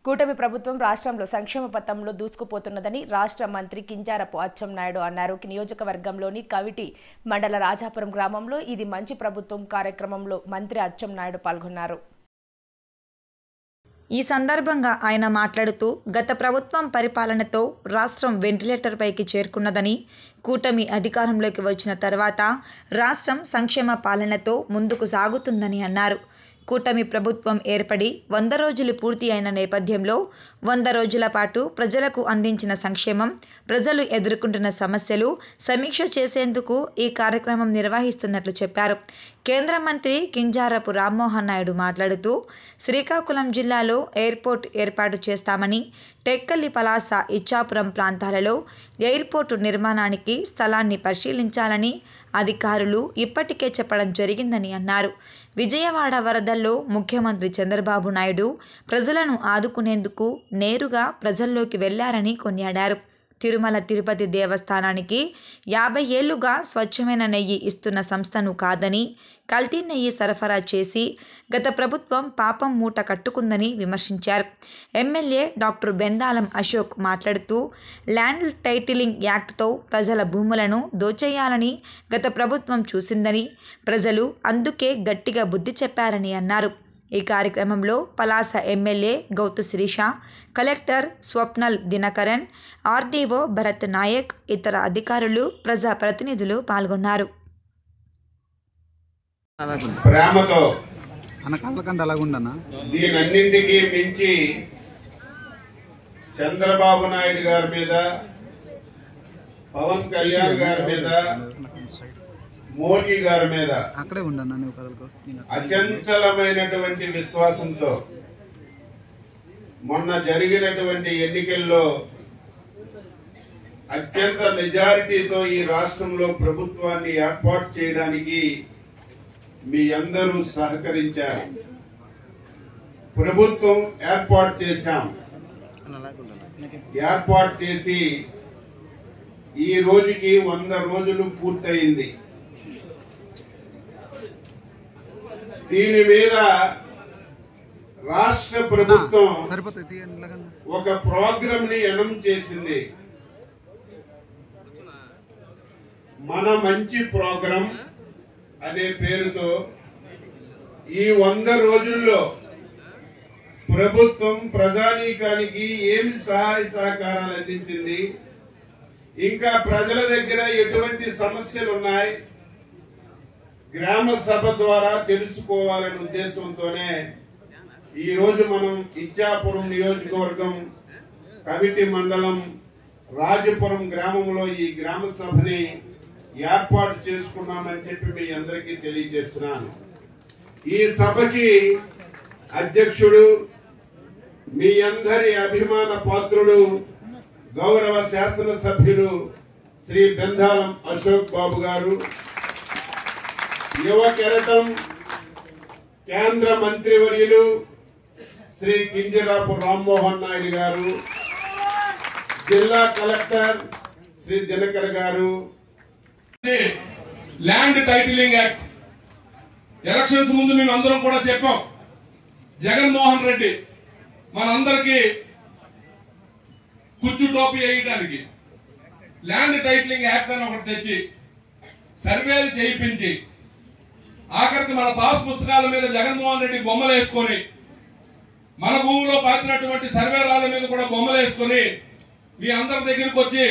కూటమి ప్రభుత్వం రాష్ట్రంలో సంక్షేమ పథంలో దూసుకుపోతున్నదని రాష్ట్ర మంత్రి కింజారపు అచ్చెన్నాయుడు అన్నారు. నియోజకవర్గంలోని కవిటి మండల రాజాపురం గ్రామంలో ఇది మంచి ప్రభుత్వం కార్యక్రమంలో మంత్రి అచ్చెన్నాయుడు పాల్గొన్నారు. ఈ సందర్భంగా ఆయన మాట్లాడుతూ గత ప్రభుత్వం పరిపాలనతో రాష్ట్రం వెంటిలేటర్ పైకి చేరుకున్నదని, కూటమి అధికారంలోకి వచ్చిన తర్వాత రాష్ట్రం సంక్షేమ పాలనతో ముందుకు సాగుతుందని అన్నారు. కూటమి ప్రభుత్వం ఏర్పడి 100 రోజులు పూర్తి అయిన నేపథ్యంలో 100 రోజుల పాటు ప్రజలకు అందించిన సంక్షేమం, ప్రజలు ఎదుర్కొంటున్న సమస్యలు సమీక్ష చేసేందుకు ఈ కార్యక్రమం నిర్వహిస్తున్నట్లు చెప్పారు. కేంద్ర మంత్రి కింజారపు రామ్మోహన్ నాయుడు మాట్లాడుతూ శ్రీకాకుళం జిల్లాలో ఎయిర్పోర్ట్ ఏర్పాటు చేస్తామని, టెక్కలి, పలాస, ఇచ్చాపురం ప్రాంతాలలో ఎయిర్పోర్టు నిర్మాణానికి స్థలాన్ని పరిశీలించాలని అధికారులు ఇప్పటికే చెప్పడం జరిగిందని అన్నారు. విజయవాడ వరదల్లో ముఖ్యమంత్రి చంద్రబాబు నాయుడు ప్రజలను ఆదుకునేందుకు నేరుగా ప్రజల్లోకి వెళ్లారని కొనియాడారు. తిరుమల తిరుపతి దేవస్థానానికి 50 ఏళ్లుగా స్వచ్ఛమైన నెయ్యి ఇస్తున్న సంస్థను కాదని, కల్తీ నెయ్యి సరఫరా చేసి గత ప్రభుత్వం పాపం మూట కట్టుకుందని విమర్శించారు. ఎమ్మెల్యే డాక్టర్ బెందాలం అశోక్ మాట్లాడుతూ ల్యాండ్ టైటిలింగ్ యాక్ట్తో ప్రజల భూములను దోచేయాలని గత ప్రభుత్వం చూసిందని, ప్రజలు అందుకే గట్టిగా బుద్ధి చెప్పారని అన్నారు. ఈ కార్యక్రమంలో Palasa MLA Gouthu Sirisha, collector Swapnil Dinakaran, RDO Bharat Naik, ఇతర అధికారులు, ప్రజా ప్రతినిధులు పాల్గొన్నారు. ప్రేమతో దీనన్నింటికీ మించి చంద్రబాబు నాయుడు గారి మీద, పవన్ కళ్యాణ్ గారి మీద, మోడీ గారి మీద అచంచలమైనటువంటి విశ్వాసంతో మొన్న జరిగినటువంటి ఎన్నికల్లో అత్యంత మెజారిటీతో ఈ రాష్ట్రంలో ప్రభుత్వాన్ని ఏర్పాటు చేయడానికి మీ అందరూ సహకరించారు. ప్రభుత్వం ఏర్పాటు చేశాం. ఏర్పాటు చేసి ఈ రోజుకి 100 రోజులు పూర్తయింది. దీని మీద రాష్ట్ర ప్రభుత్వం ఒక ప్రోగ్రామ్ ని అనౌన్స్ చేసింది. మన మంచి ప్రోగ్రాం అనే పేరుతో ఈ 100 రోజుల్లో ప్రభుత్వం ప్రజానీకానికి ఏమి సహాయ సహకారాలు అందించింది, ఇంకా ప్రజల దగ్గర ఎటువంటి సమస్యలు ఉన్నాయి, గ్రామ సభ ద్వారా తెలుసుకోవాలనే ఉద్దేశంతోనే ఈ రోజు మనం ఇచ్చాపురం నియోజకవర్గం కవిటి మండలం రాజపురం గ్రామంలో ఈ గ్రామ సభని ఏర్పాటు చేసుకున్నామని చెప్పి మీ అందరికీ తెలియజేస్తున్నాను. ఈ సభకి అధ్యక్షుడు, మీ అందరి అభిమాన పాత్రుడు, గౌరవ శాసనసభ్యులు శ్రీ బెందాలం అశోక్ బాబు గారు, యువ కెరటం కేంద్ర మంత్రివర్యులు శ్రీ కింజరాపు రామ్మోహన్ నాయుడు గారు, జిల్లా కలెక్టర్ శ్రీ దినకర్ గారు. ల్యాండ్ టైటిలింగ్ యాక్ట్ ఎలక్షన్స్ ముందు మేము అందరం కూడా చెప్పాం. జగన్మోహన్ రెడ్డి మనందరికీ కుచ్చు టోపీ వేయడానికి ల్యాండ్ టైటిలింగ్ యాక్ట్ అని ఒకటి తెచ్చి సర్వేలు చేయించి ఆఖరికి మన పాస్ పుస్తకాల మీద జగన్మోహన్ రెడ్డి బొమ్మలు వేసుకొని, మన భూమిలో పాతినటువంటి సర్వేరాల మీద కూడా బొమ్మలు వేసుకొని మీ అందరి దగ్గరికి వచ్చి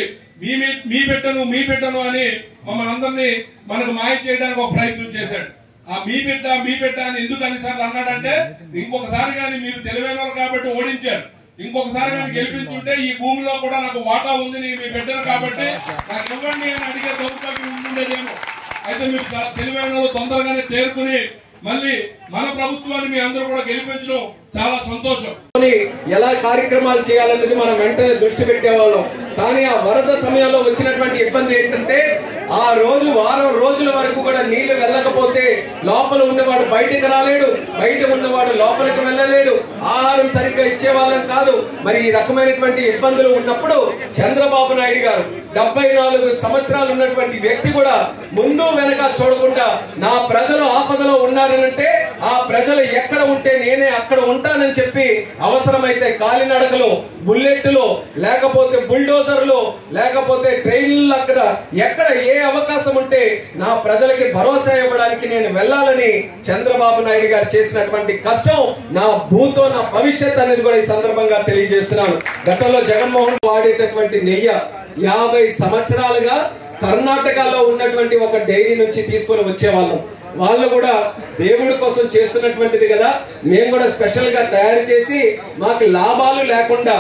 మీ పెట్టను అని మమ్మల్ని అందరినీ మనకు మాయ చేయడానికి ఒక ప్రయత్నం చేశాడు. ఆ మీ పెట్ట అని ఎందుకు అన్నిసార్లు అన్నాడంటే, ఇంకొకసారి కానీ మీరు తెలివైన వాళ్ళు కాబట్టి ఓడించారు, ఇంకొకసారి కానీ గెలిపించుంటే ఈ భూమిలో కూడా నాకు వాటా ఉంది, నేను మీ పెట్టను కాబట్టి నాకు ఇవ్వండి అని అడిగే దౌర్భాగ్యం ఉంటుండేదేమో. అయితే మీరు చాలా తెలివైన వాళ్ళు తొందరగానే తేరుకుని మళ్ళీ మన ప్రభుత్వాన్ని మీ అందరూ కూడా గెలిపించడం చాలా సంతోషం. ఎలా కార్యక్రమాలు చేయాలనేది మనం వెంటనే దృష్టి పెట్టేవాళ్ళం. కానీ ఆ వరద సమయంలో వచ్చినటువంటి ఇబ్బంది ఏంటంటే, ఆ రోజు వారం రోజుల వరకు కూడా నీళ్లు వెళ్ళకపోతే లోపల ఉన్నవాడు బయటకు రాలేడు, బయట ఉన్నవాడు లోపలికి వెళ్ళలేడు, ఆహారం సరిగ్గా ఇచ్చేవాళ్ళం కాదు. మరి ఈ రకమైనటువంటి ఇబ్బందులు ఉన్నప్పుడు చంద్రబాబు నాయుడు గారు 74 సంవత్సరాలు ఉన్నటువంటి వ్యక్తి కూడా ముందు వెనక చూడకుండా నా ప్రజలు ఆపదలో ఉన్నారనంటే ఆ ప్రజలు ఎక్కడ ఉంటే నేనే అక్కడ ఉంటానని చెప్పి అవసరమైతే కాలినడకలు, బుల్లెట్లు, లేకపోతే బుల్డోజర్లు, లేకపోతే ట్రైన్లు అక్కడ ఎక్కడ ఏ అవకాశం ఉంటే నా ప్రజలకి భరోసా ఇవ్వడానికి నేను వెళ్ళాలని చంద్రబాబు నాయుడు గారు చేసినటువంటి కష్టం నా భూతో నా భవిష్యత్ అనేది కూడా ఈ సందర్భంగా తెలియజేస్తున్నాను. గతంలో జగన్మోహన్ వాడేటటువంటి నెయ్యి 50 సంవత్సరాలుగా కర్ణాటకలో ఉన్నటువంటి ఒక డైరీ నుంచి తీసుకొని వచ్చేవాళ్ళం. వాళ్ళు కూడా దేవుడి కోసం చేస్తున్నటువంటిది కదా, మేము కూడా స్పెషల్ గా తయారు చేసి మాకు లాభాలు లేకుండా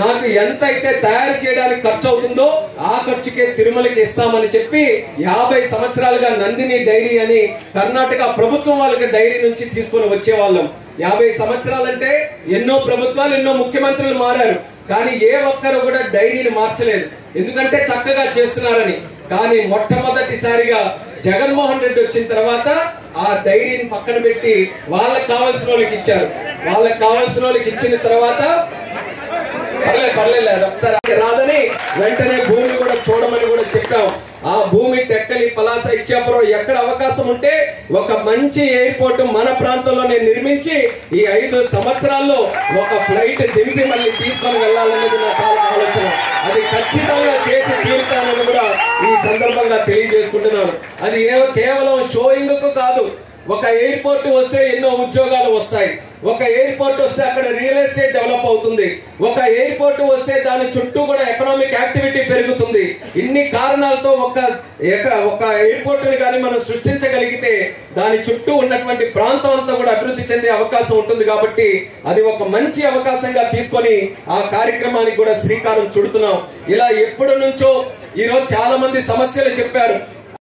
నాకు ఎంత అయితే తయారు చేయడానికి ఖర్చు అవుతుందో ఆ ఖర్చుకే తిరుమలకి ఇస్తామని చెప్పి 50 సంవత్సరాలుగా నందిని డైరీ అని కర్ణాటక ప్రభుత్వం వాళ్ళకి డైరీ నుంచి తీసుకొని వచ్చేవాళ్ళం. 50 సంవత్సరాలంటే ఎన్నో ప్రభుత్వాలు, ఎన్నో ముఖ్యమంత్రులు మారారు, కానీ ఏ ఒక్కరు కూడా డైరీని మార్చలేదు. ఎందుకంటే చక్కగా చేస్తున్నారని. కానీ మొట్టమొదటిసారిగా జగన్మోహన్ రెడ్డి వచ్చిన తర్వాత ఆ డైరీని పక్కన పెట్టి వాళ్ళకి కావాల్సిన వాళ్ళకి ఇచ్చారు. వాళ్ళకి కావాల్సిన వాళ్ళకి ఇచ్చిన తర్వాత పర్లేదు ఒకసారి రాదని వెంటనే భూమి కూడా చూడమని కూడా చెప్పాం. ఆ భూమి టెక్కలి, పలాస, ఇచ్చాపురం ఎక్కడ అవకాశం ఉంటే ఒక మంచి ఎయిర్పోర్ట్ మన ప్రాంతంలోనే నిర్మించి ఈ 5 సంవత్సరాల్లో ఒక ఫ్లైట్ దింపి మళ్ళీ తీసుకొని వెళ్లాలనేది నా ఆలోచన. అది ఖచ్చితంగా చేసి తీరుతానని కూడా ఈ సందర్భంగా తెలియజేసుకుంటున్నాను. అది కేవలం షోయింగ్ కు కాదు. ఒక ఎయిర్పోర్ట్ వస్తే ఎన్నో ఉద్యోగాలు వస్తాయి. ఒక ఎయిర్పోర్ట్ వస్తే అక్కడ రియల్ ఎస్టేట్ డెవలప్ అవుతుంది. ఒక ఎయిర్పోర్ట్ వస్తే దాని చుట్టూ కూడా ఎకనామిక్ యాక్టివిటీ పెరుగుతుంది. ఇన్ని కారణాలతో ఒక ఎయిర్పోర్ట్ ని కానీ మనం సృష్టించగలిగితే దాని చుట్టూ ఉన్నటువంటి ప్రాంతం అంతా కూడా అభివృద్ధి చెందే అవకాశం ఉంటుంది. కాబట్టి అది ఒక మంచి అవకాశంగా తీసుకొని ఆ కార్యక్రమానికి కూడా శ్రీకారం చుడుతున్నాం. ఇలా ఎప్పటి నుంచో ఈ రోజు చాలా మంది సమస్యలు చెప్పారు.